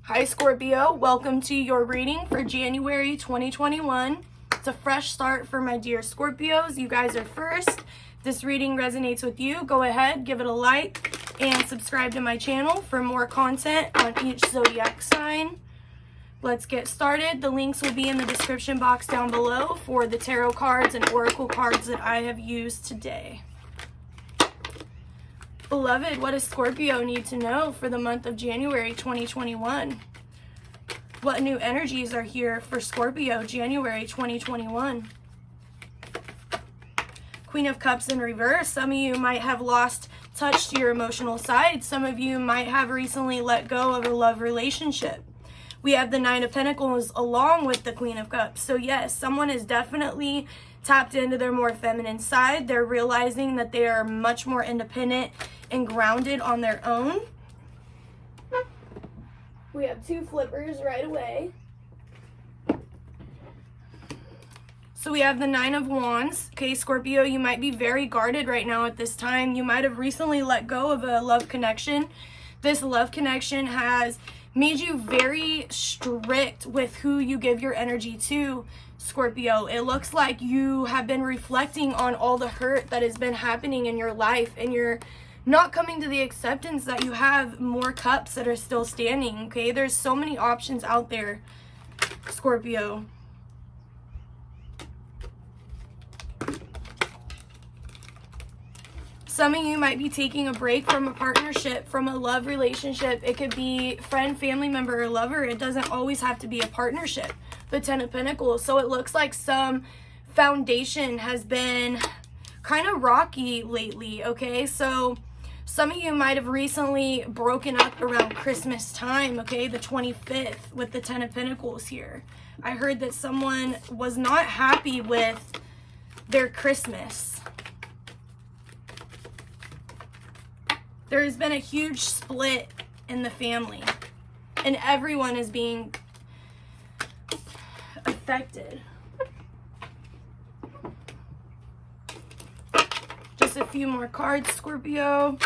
Hi Scorpio, welcome to your reading for January 2021. It's a fresh start for my dear Scorpios. You guys are first. If this reading resonates with you, go ahead, give it a like, and subscribe to my channel for more content on each zodiac sign. Let's get started. The links will be in the description box down below for the tarot cards and oracle cards that I have used today. Beloved, what does Scorpio need to know for the month of January 2021? What new energies are here for Scorpio January 2021? Queen of Cups in reverse. Some of you might have lost touch to your emotional side. Some of you might have recently let go of a love relationship. We have the Nine of Pentacles along with the Queen of Cups. So yes, someone is definitely tapped into their more feminine side. They're realizing that they are much more independent and grounded on their own. We have two flippers right away. So we have the Nine of Wands. Okay, Scorpio, you might be very guarded right now at this time. You might have recently let go of a love connection. This love connection has made you very strict with who you give your energy to, Scorpio. It looks like you have been reflecting on all the hurt that has been happening in your life, and you're not coming to the acceptance that you have more cups that are still standing. Okay, there's so many options out there, Scorpio. Some of you might be taking a break from a partnership, from a love relationship. It could be friend, family member, or lover. It doesn't always have to be a partnership. The Ten of Pentacles. So it looks like some foundation has been kind of rocky lately, okay? So some of you might have recently broken up around Christmas time, okay? The 25th with the Ten of Pentacles here. I heard that someone was not happy with their Christmas. There has been a huge split in the family, and everyone is being affected. Just a few more cards, Scorpio.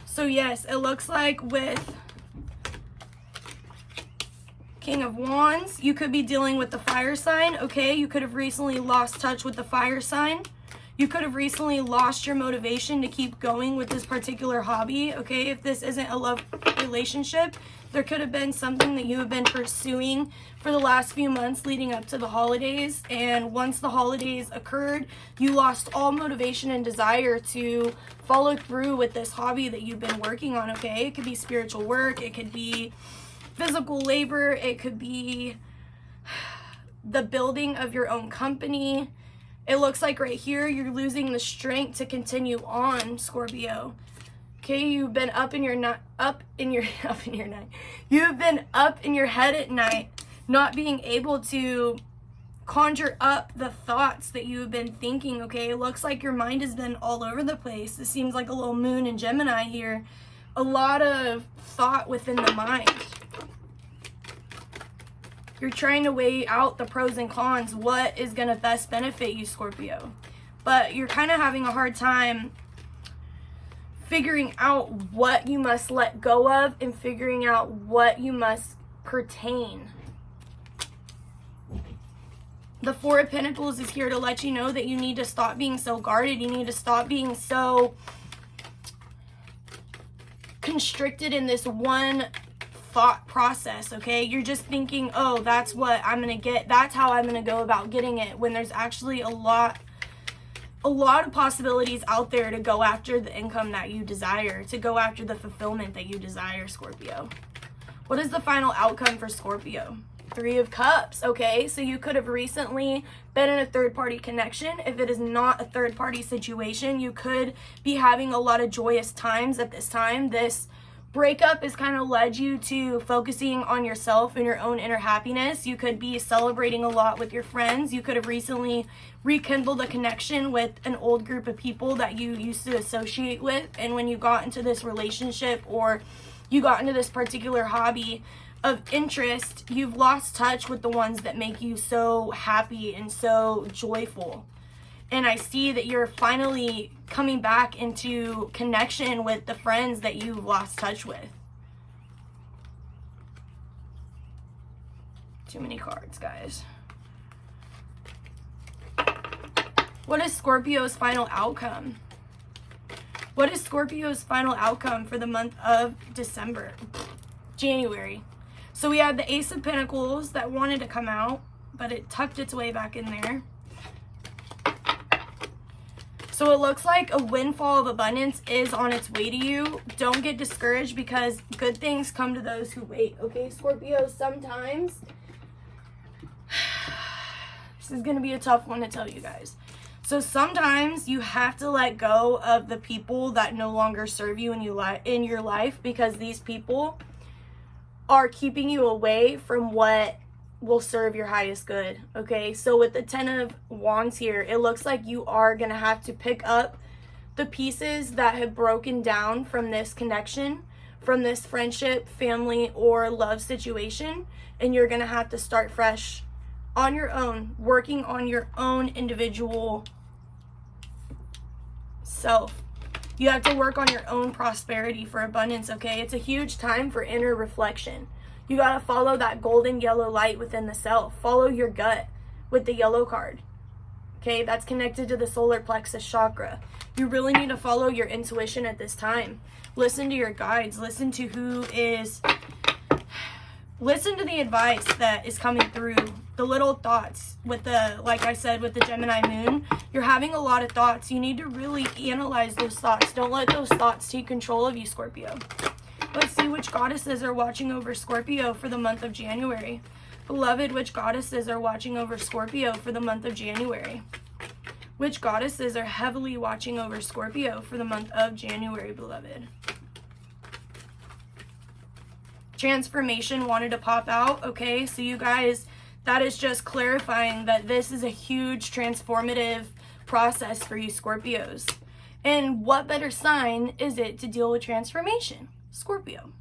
So yes, it looks like with King of Wands, you could be dealing with the fire sign, okay? You could have recently lost touch with the fire sign. You could have recently lost your motivation to keep going with this particular hobby, okay? If this isn't a love relationship, there could have been something that you have been pursuing for the last few months leading up to the holidays, and once the holidays occurred, you lost all motivation and desire to follow through with this hobby that you've been working on, okay? It could be spiritual work, it could be physical labor, it could be the building of your own company. It looks like right here you're losing the strength to continue on, Scorpio. Okay, you've been up in your You've been up in your head at night, not being able to conjure up the thoughts that you have been thinking, okay? It looks like your mind has been all over the place. It seems like a little moon in Gemini here. A lot of thought within the mind. You're trying to weigh out the pros and cons. What is going to best benefit you, Scorpio? But you're kind of having a hard time figuring out what you must let go of and figuring out what you must pertain. The Four of Pentacles is here to let you know that you need to stop being so guarded. You need to stop being so constricted in this one thought process, okay? You're just thinking, oh, that's what I'm gonna get, that's how I'm gonna go about getting it, when there's actually a lot of possibilities out there to go after the income that you desire, to go after the fulfillment that you desire, Scorpio. What is the final outcome for Scorpio? Three of Cups, okay? So you could have recently been in a third-party connection. If it is not a third-party situation, you could be having a lot of joyous times at this time. This breakup has kind of led you to focusing on yourself and your own inner happiness. You could be celebrating a lot with your friends. You could have recently rekindled a connection with an old group of people that you used to associate with. And when you got into this relationship or you got into this particular hobby of interest, you've lost touch with the ones that make you so happy and so joyful. And I see that you're finally coming back into connection with the friends that you've lost touch with. Too many cards, guys. What is Scorpio's final outcome? What is Scorpio's final outcome for the month of January? So we had the Ace of Pentacles that wanted to come out, but it tucked its way back in there. So it looks like a windfall of abundance is on its way to you. Don't get discouraged because good things come to those who wait. Okay, Scorpio, sometimes this is going to be a tough one to tell you guys. So sometimes you have to let go of the people that no longer serve you in your life because these people are keeping you away from what will serve your highest good. Okay, so with the 10 of Wands here, it looks like you are going to have to pick up the pieces that have broken down from this connection, from this friendship, family, or love situation, and you're going to have to start fresh on your own, working on your own individual self. You have to work on your own prosperity for abundance, okay? It's a huge time for inner reflection. You got to follow that golden yellow light within the self. Follow your gut with the yellow card. Okay, that's connected to the solar plexus chakra. You really need to follow your intuition at this time. Listen to your guides. Listen to listen to the advice that is coming through. The little thoughts with like I said, with the Gemini moon, you're having a lot of thoughts. You need to really analyze those thoughts. Don't let those thoughts take control of you, Scorpio. Let's see which goddesses are watching over Scorpio for the month of January. Beloved, which goddesses are watching over Scorpio for the month of January? Which goddesses are heavily watching over Scorpio for the month of January, beloved? Transformation wanted to pop out, okay? So you guys, that is just clarifying that this is a huge transformative process for you Scorpios. And what better sign is it to deal with transformation? Scorpio.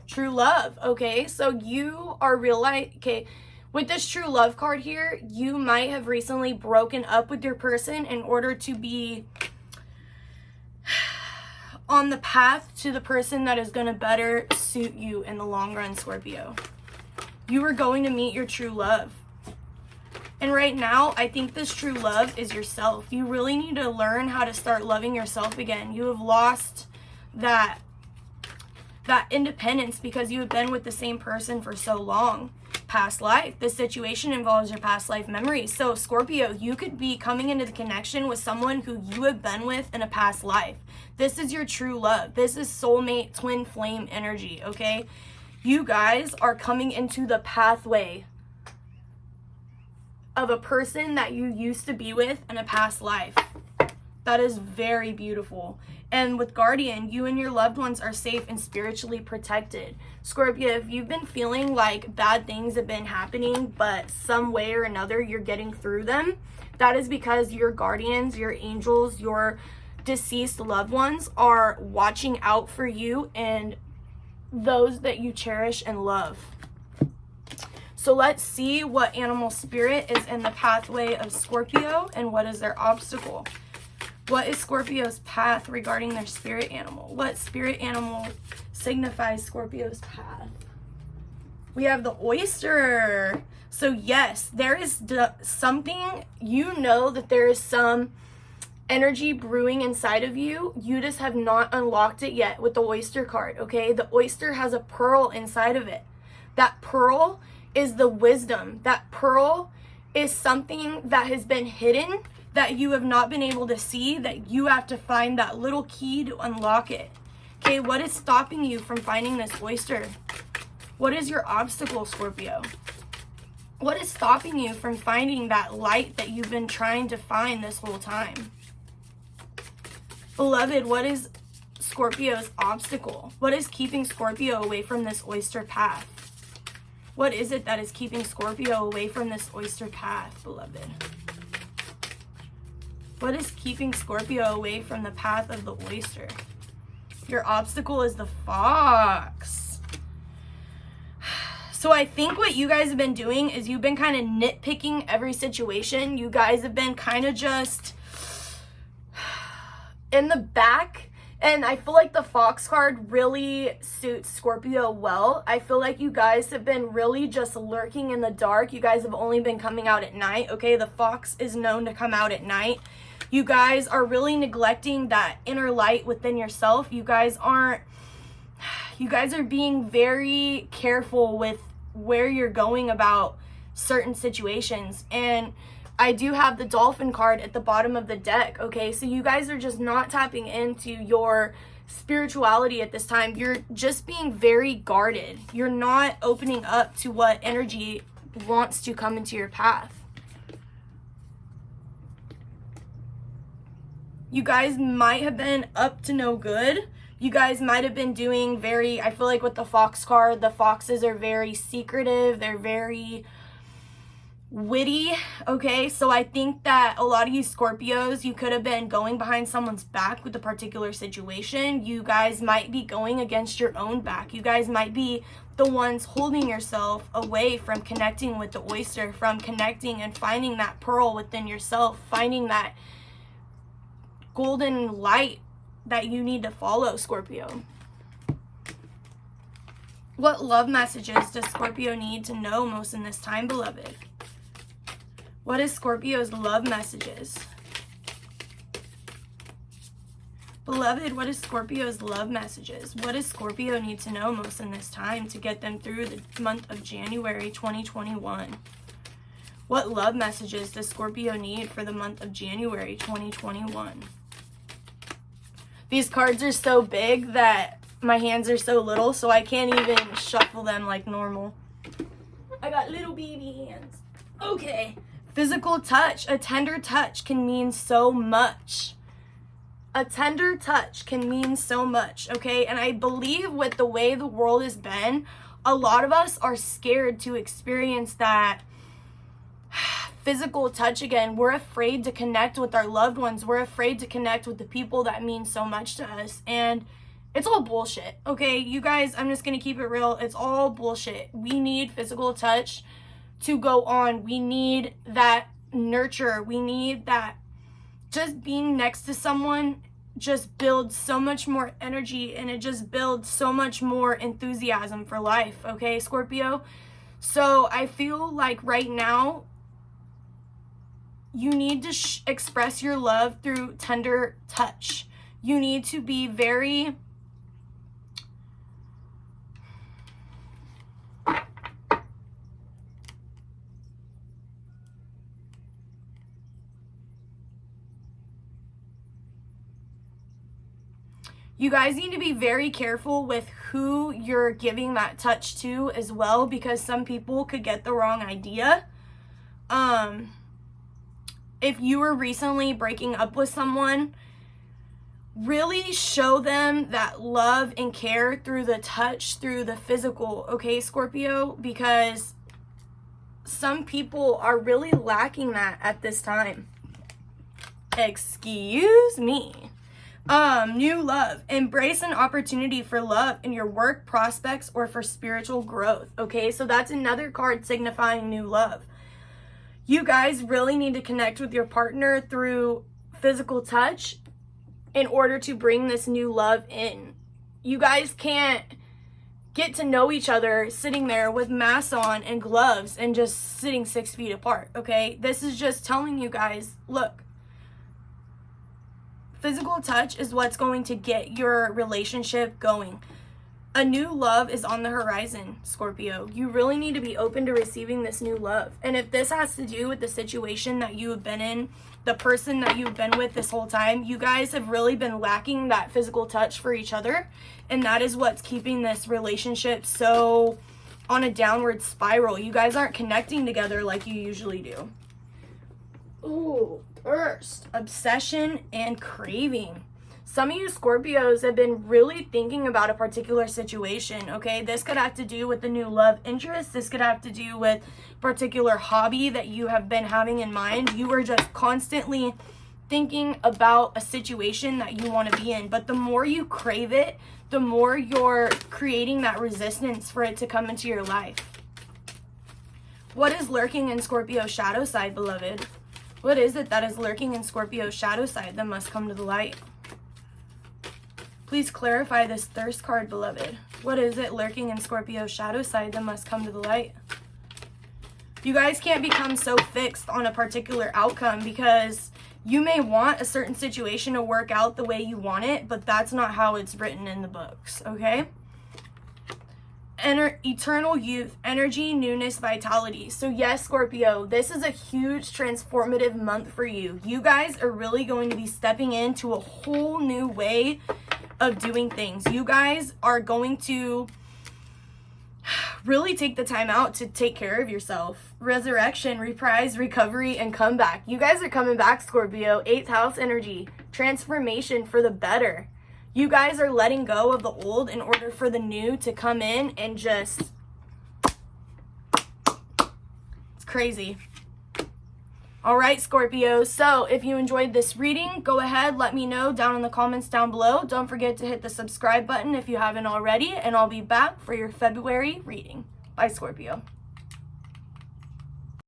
True love, okay? So you are okay, with this true love card here, you might have recently broken up with your person in order to be on the path to the person that is going to better suit you in the long run, Scorpio. You are going to meet your true love. And right now, I think this true love is yourself. You really need to learn how to start loving yourself again. You have lost that independence because you have been with the same person for so long. Past life. This situation involves your past life memories. So Scorpio, you could be coming into the connection with someone who you have been with in a past life. This is your true love. This is soulmate twin flame energy, okay? You guys are coming into the pathway of a person that you used to be with in a past life. That is very beautiful. And with Guardian, you and your loved ones are safe and spiritually protected. Scorpio, if you've been feeling like bad things have been happening, but some way or another you're getting through them, that is because your guardians, your angels, your deceased loved ones are watching out for you and those that you cherish and love. So let's see what animal spirit is in the pathway of Scorpio and what is their obstacle. What is Scorpio's path regarding their spirit animal? What spirit animal signifies Scorpio's path? We have the oyster. So yes, there is something, you know that there is some energy brewing inside of you. You just have not unlocked it yet with the oyster card, okay? The oyster has a pearl inside of it. That pearl is the wisdom. That pearl is something that has been hidden, that you have not been able to see, that you have to find that little key to unlock it. Okay, what is stopping you from finding this oyster? What is your obstacle, Scorpio? What is stopping you from finding that light that you've been trying to find this whole time? Beloved, what is Scorpio's obstacle? What is keeping Scorpio away from this oyster path? What is it that is keeping Scorpio away from this oyster path, beloved? What is keeping Scorpio away from the path of the oyster? Your obstacle is the fox. So I think what you guys have been doing is you've been kind of nitpicking every situation. You guys have been kind of just in the back And I feel like the Fox card really suits Scorpio well. I feel like you guys have been really just lurking in the dark. You guys have only been coming out at night, okay? The Fox is known to come out at night. You guys are really neglecting that inner light within yourself. You guys are being very careful with where you're going about certain situations. And I do have the Dolphin card at the bottom of the deck, okay? So you guys are just not tapping into your spirituality at this time. You're just being very guarded. You're not opening up to what energy wants to come into your path. You guys might have been up to no good. You guys might have been doing I feel like with the Fox card, the Foxes are very secretive. They're very witty, okay? So I think that a lot of you Scorpios, you could have been going behind someone's back with a particular situation. You guys might be going against your own back. You guys might be the ones holding yourself away from connecting with the oyster, from connecting and finding that pearl within yourself, finding that golden light that you need to follow, Scorpio. What love messages does Scorpio need to know most in this time, beloved? What is Scorpio's love messages? Beloved, what is Scorpio's love messages? What does Scorpio need to know most in this time to get them through the month of January 2021? What love messages does Scorpio need for the month of January 2021? These cards are so big that my hands are so little, so I can't even shuffle them like normal. I got little baby hands. Okay. Physical touch. A tender touch can mean so much. A tender touch can mean so much, okay? And I believe with the way the world has been, a lot of us are scared to experience that physical touch again. We're afraid to connect with our loved ones. We're afraid to connect with the people that mean so much to us. And it's all bullshit, okay? You guys, I'm just gonna keep it real. It's all bullshit. We need physical touch to go on. We need that nurture. We need that. Just being next to someone just builds so much more energy, and it just builds so much more enthusiasm for life, okay, Scorpio? So I feel like right now you need to express your love through tender touch. You need to be very You guys need to be very careful with who you're giving that touch to as well, because some people could get the wrong idea. If you were recently breaking up with someone, really show them that love and care through the touch, through the physical, okay, Scorpio? Because some people are really lacking that at this time. Excuse me. New love. Embrace an opportunity for love in your work prospects or for spiritual growth. Okay, so that's another card signifying new love. You guys really need to connect with your partner through physical touch in order to bring this new love in. You guys can't get to know each other sitting there with masks on and gloves and just sitting 6 feet apart. Okay, this is just telling you guys, look, physical touch is what's going to get your relationship going. A new love is on the horizon, Scorpio. You really need to be open to receiving this new love. And if this has to do with the situation that you have been in, the person that you've been with this whole time, you guys have really been lacking that physical touch for each other. And that is what's keeping this relationship so on a downward spiral. You guys aren't connecting together like you usually do. Ooh. First, obsession and craving. Some of you Scorpios have been really thinking about a particular situation, okay? This could have to do with the new love interest. This could have to do with a particular hobby that you have been having in mind. You are just constantly thinking about a situation that you want to be in. But the more you crave it, the more you're creating that resistance for it to come into your life. What is lurking in Scorpio's shadow side, beloved? What is it that is lurking in Scorpio's shadow side that must come to the light? Please clarify this thirst card, beloved. What is it lurking in Scorpio's shadow side that must come to the light? You guys can't become so fixed on a particular outcome, because you may want a certain situation to work out the way you want it, but that's not how it's written in the books, okay? Eternal youth, energy, newness, vitality. So yes, Scorpio, this is a huge transformative month for you. You guys are really going to be stepping into a whole new way of doing things. You guys are going to really take the time out to take care of yourself. Resurrection, reprise, recovery, and comeback. You guys are coming back, Scorpio. 8th house energy, transformation for the better. You guys are letting go of the old in order for the new to come in and just, it's crazy. All right, Scorpio. So if you enjoyed this reading, go ahead, let me know down in the comments down below. Don't forget to hit the subscribe button if you haven't already, and I'll be back for your February reading. Bye, Scorpio.